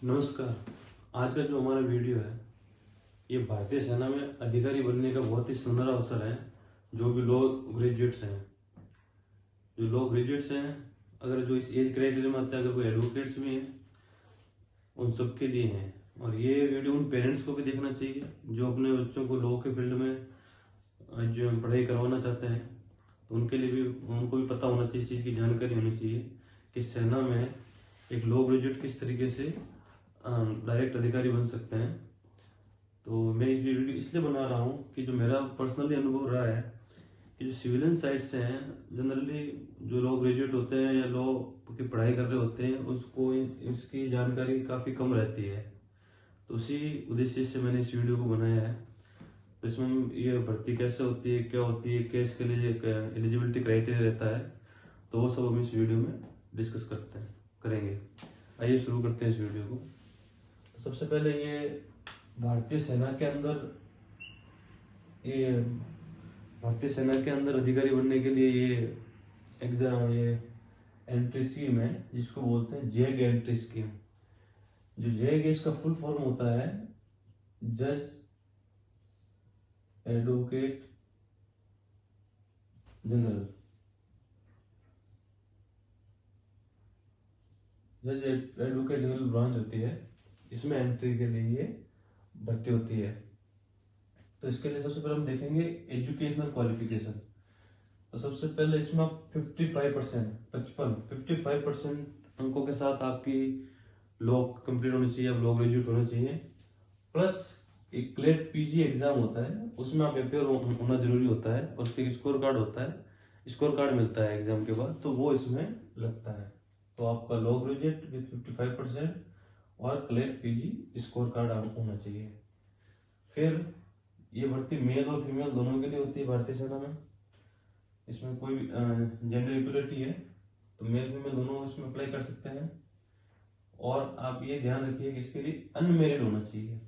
नमस्कार। आज का जो हमारा वीडियो है ये भारतीय सेना में अधिकारी बनने का बहुत ही सुंदर अवसर है। जो भी लॉ ग्रेजुएट्स हैं, अगर जो इस एज क्राइटेरिया में आते हैं, अगर कोई एडवोकेट्स भी हैं, उन सबके लिए हैं। और ये वीडियो उन पेरेंट्स को भी देखना चाहिए जो अपने बच्चों को लॉ के फील्ड में जो पढ़ाई करवाना चाहते हैं। तो उनके लिए भी, उनको भी पता होना चाहिए, इस चीज़ की जानकारी होनी चाहिए कि सेना में एक लॉ ग्रेजुएट किस तरीके से डायरेक्ट अधिकारी बन सकते हैं। तो मैं इस वीडियो इसलिए बना रहा हूँ कि जो मेरा पर्सनली अनुभव रहा है कि जो सिविलियन साइड से हैं, जनरली जो लॉ ग्रेजुएट होते हैं या लॉ की पढ़ाई कर रहे होते हैं, उसको इसकी जानकारी काफ़ी कम रहती है। तो उसी उद्देश्य से मैंने इस वीडियो को बनाया है। तो इसमें ये भर्ती कैसे होती है, क्या होती है, क्या इसके लिए एलिजिबिलिटी क्राइटेरिया रहता है, तो वो सब हम इस वीडियो में डिस्कस करेंगे। आइए शुरू करते हैं इस वीडियो को। सबसे पहले ये भारतीय सेना के अंदर अधिकारी बनने के लिए ये एग्जाम, ये एंट्री स्कीम है जिसको बोलते हैं जेग एंट्री स्कीम। जो जेग है इसका फुल फॉर्म होता है जज एडवोकेट जनरल। जज एडवोकेट जनरल ब्रांच होती है, इसमें एंट्री के लिए ये भर्ती होती है। तो इसके लिए सबसे पहले हम देखेंगे एजुकेशनल क्वालिफिकेशन। तो सबसे पहले इसमें आप 55% अंकों के साथ आपकी लॉ कंप्लीट होनी चाहिए, आप लॉ ग्रेजुएट होना चाहिए। प्लस एक क्लेट पीजी एग्जाम होता है, उसमें आप अपेयर होना जरूरी होता है, और उसके स्कोर कार्ड होता है, स्कोर कार्ड मिलता है एग्जाम के बाद, तो वो इसमें लगता है। तो आपका लॉ ग्रेजुएट विथ 55% और क्लेट पीजी स्कोर कार्ड होना चाहिए। फिर ये भर्ती मेल और फीमेल दोनों के लिए होती है भारतीय सेना में। इसमें कोई जेंडर इक्वलिटी है, तो मेल फीमेल दोनों इसमें अप्लाई कर सकते हैं। और आप ये ध्यान रखिए कि इसके लिए अनमेरिड होना चाहिए।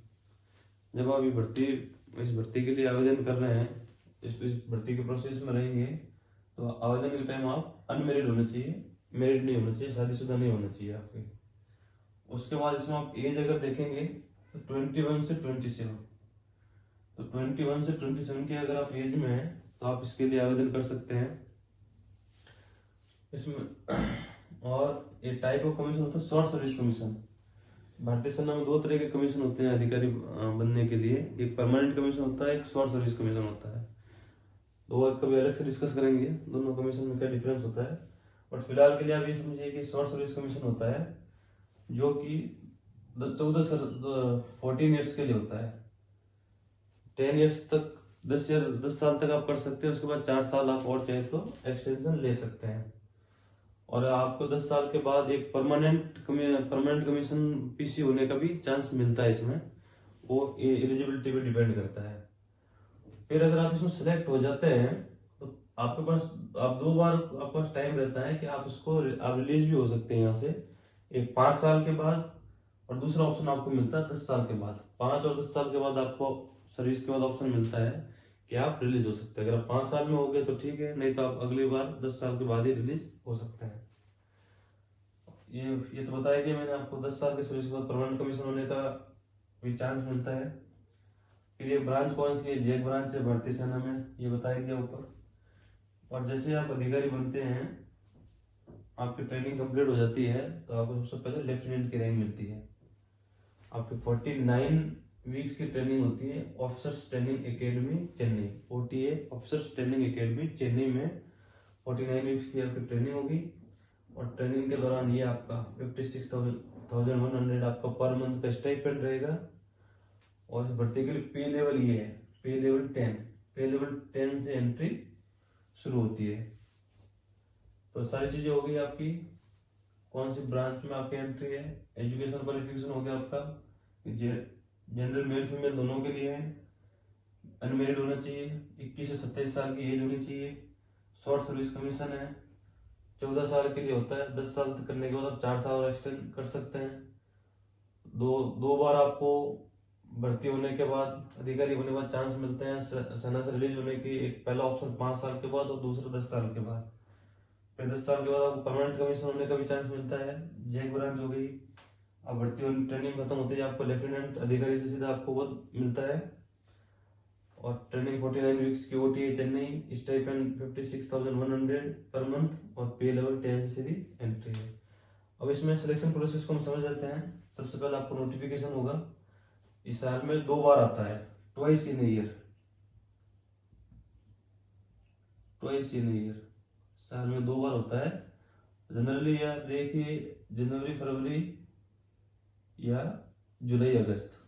जब आप इस भर्ती के लिए आवेदन कर रहे हैं, इस भर्ती के प्रोसेस में रहेंगे, तो आवेदन के टाइम आप अनमेरिड होना चाहिए, मैरिड नहीं होना चाहिए, शादीशुदा नहीं होना चाहिए आपके। उसके बाद इसमें आप एज अगर देखेंगे तो 21 से 27, तो 21 से 27 के अगर आप एज में हैं तो आप इसके लिए आवेदन कर सकते हैं इसमें। और ये टाइप ऑफ कमीशन होता है शॉर्ट सर्विस कमीशन। भारतीय सेना में दो तरह के कमीशन होते हैं अधिकारी बनने के लिए, एक परमानेंट कमीशन होता है, एक शॉर्ट सर्विस कमीशन होता है। तो कभी अलग से डिस्कस करेंगे दोनों कमीशन में क्या डिफरेंस होता है। बट फिलहाल के लिए आप ये समझिए कि शॉर्ट सर्विस कमीशन होता है जो कि 14 ईयर्स के लिए होता है। 10 ईयर्स तक, 10 साल तक आप कर सकते हैं। उसके बाद 4 साल आप और चाहे तो एक्सटेंशन ले सकते हैं। और आपको 10 साल के बाद एक परमानेंट कमीशन पीसी होने का भी चांस मिलता है इसमें, वो एलिजिबिलिटी पे डिपेंड करता है। फिर अगर आप इसमें सिलेक्ट हो जाते हैं तो आपके पास, आप 2 बार आपके पास टाइम रहता है कि आप आप रिलीज भी हो सकते हैं यहाँ से, एक 5 साल के बाद, और दूसरा ऑप्शन आपको मिलता है 10 साल के बाद। 5 और 10 साल के बाद आपको सर्विस के बाद ऑप्शन मिलता है कि आप रिलीज हो सकते हैं। अगर आप 5 साल में हो गए तो ठीक है, नहीं तो आप अगली बार 10 साल के बाद ही रिलीज हो सकते हैं। ये तो बताया दिया मैंने आपको, 10 साल के सर्विस के बाद परमानेंट कमीशन होने का भी चांस मिलता है। फिर ये ब्रांच कौन सी है, जेक ब्रांच है भारतीय सेना में, ये बताया दिया ऊपर। और जैसे आप अधिकारी बनते हैं, आपकी ट्रेनिंग कंप्लीट हो जाती है, तो आपको सबसे पहले लेफ्टिनेंट की रैंक मिलती है। आपकी 49 वीक्स की ट्रेनिंग होती है officers training academy Chennai, OTA officers training academy Chennai में 49 वीक्स की आपकी ट्रेनिंग होगी। और ट्रेनिंग के दौरान ये आपका 56,100 आपका पर मंथ का स्टाइपेंड रहेगा। और इस भर्ती के लिए पे लेवल ये है, पे लेवल 10 से एंट्री शुरू होती है। तो सारी चीजें हो गई आपकी, कौन सी ब्रांच में आपकी एंट्री है, एजुकेशन क्वालिफिकेशन हो गया आपका, जेंडर मेल फीमेल दोनों के लिए है, अनमेरिड होना चाहिए, 21 से 27 साल की एज होनी चाहिए, शॉर्ट सर्विस कमीशन है, 14 साल के लिए होता है, 10 साल तक करने के बाद आप 4 साल और एक्सटेंड कर सकते हैं। दो बार आपको भर्ती होने के बाद, अधिकारी होने के बाद चांस मिलते हैं सेना से रिलीज होने की। एक पहला ऑप्शन 5 साल के बाद और दूसरा 10 साल के बाद। फिर 10 साल के बाद आपको परमानेंट कमीशन होने का भी चांस मिलता है, जेक ब्रांच हो गई। अब भर्ती ट्रेनिंग खत्म होती है आपको लेफ्टिनेंट अधिकारी से सीधा आपको पद मिलता है। और ट्रेनिंग 49 वीक्स की ओटी है चेन्नई, स्टाइपेंड 56,100 पर मंथ और पे लेवल 10 से सीधी एंट्री है। अब इसमें सिलेक्शन प्रोसेस को हम समझ लेते हैं। सबसे पहले आपको नोटिफिकेशन होगा, इस साल में 2 बार आता है, twice in year, twice in year, साल में 2 बार होता है। जनरली या देखिए जनवरी फरवरी या जुलाई अगस्त,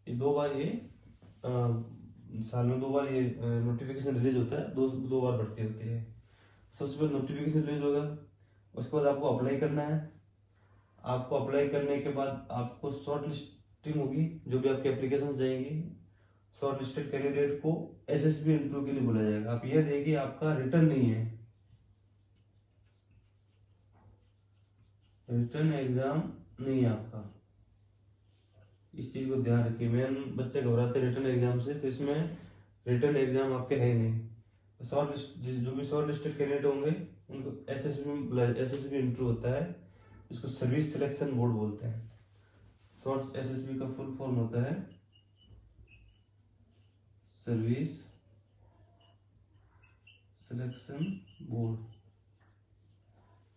ये 2 बार ये साल में 2 बार ये नोटिफिकेशन रिलीज होता है, 2 बार भर्ती होती है। सबसे पहले नोटिफिकेशन रिलीज होगा, उसके बाद आपको अप्लाई करना है। आपको अप्लाई करने के बाद आपको शॉर्ट लिस्टिंग होगी, जो भी आपकी एप्लीकेशन जाएंगी, शॉर्ट लिस्टेड कैंडिडेट को एसएसबी इंटरव्यू के लिए बुलाया जाएगा। आप यह देखिए आपका रिटर्न नहीं है, रिटर्न एग्जाम नहीं है आपका, इस चीज को ध्यान रखिए। मेन बच्चे घबराते हैं रिटर्न एग्जाम से, तो इसमें रिटर्न एग्जाम आपके है नहीं। शॉर्ट लिस्ट जो भी शॉर्ट लिस्टेड कैंडिडेट होंगे उनको एसएसबी इंटरव्यू होता है, इसको सर्विस सिलेक्शन बोर्ड बोलते हैं। शॉर्ट एसएसबी का फुल फॉर्म होता है सर्विस सिलेक्शन बोर्ड।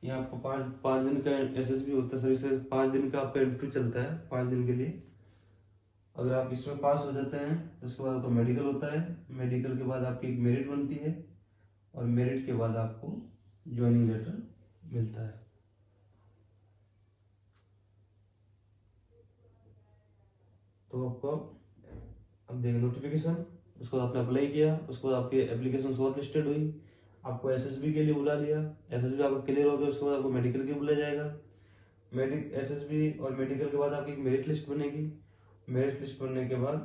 यहाँ आपको पाँच दिन का एसएसबी होता है, सर्विस 5 दिन का आपका इंटरव्यू चलता है, 5 दिन के लिए। अगर आप इसमें पास हो जाते हैं तो उसके बाद आपका मेडिकल होता है, मेडिकल के बाद आपकी एक मेरिट बनती है और मेरिट के बाद आपको ज्वाइनिंग लेटर मिलता है। तो आपको अब देखिए नोटिफिकेशन, उसके बाद आपने अप्लाई किया, उसके बाद आपकी एप्लीकेशन शॉर्ट लिस्टेड हुई, आपको एसएसबी के लिए बुला लिया, एसएसबी आपको क्लियर हो गया, उसके बाद आपको मेडिकल के लिए बुलाया जाएगा। एसएसबी और मेडिकल के बाद आपकी एक मेरिट लिस्ट बनेगी, मेरिट लिस्ट बनने के बाद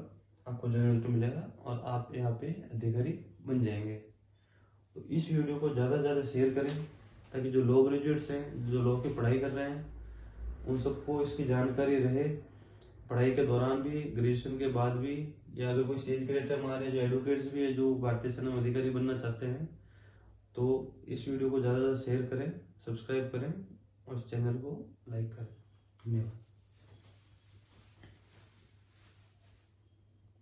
आपको ज्वाइनिंग लेटर मिलेगा और आप यहाँ पे अधिकारी बन जाएंगे। तो इस वीडियो को ज़्यादा से ज़्यादा शेयर करें, ताकि जो लोग ग्रेजुएट्स हैं, जो लोग की पढ़ाई कर रहे हैं, उन सबको इसकी जानकारी रहे। पढ़ाई के दौरान भी, ग्रेजुएशन के बाद भी, या अगर कोई स्टेज क्रिएटर हमारे जो एडवोकेट्स भी है जो भारतीय सेना में अधिकारी बनना चाहते हैं, तो इस वीडियो को ज़्यादा से ज़्यादा शेयर करें, सब्सक्राइब करें और इस चैनल को लाइक करें। धन्यवाद।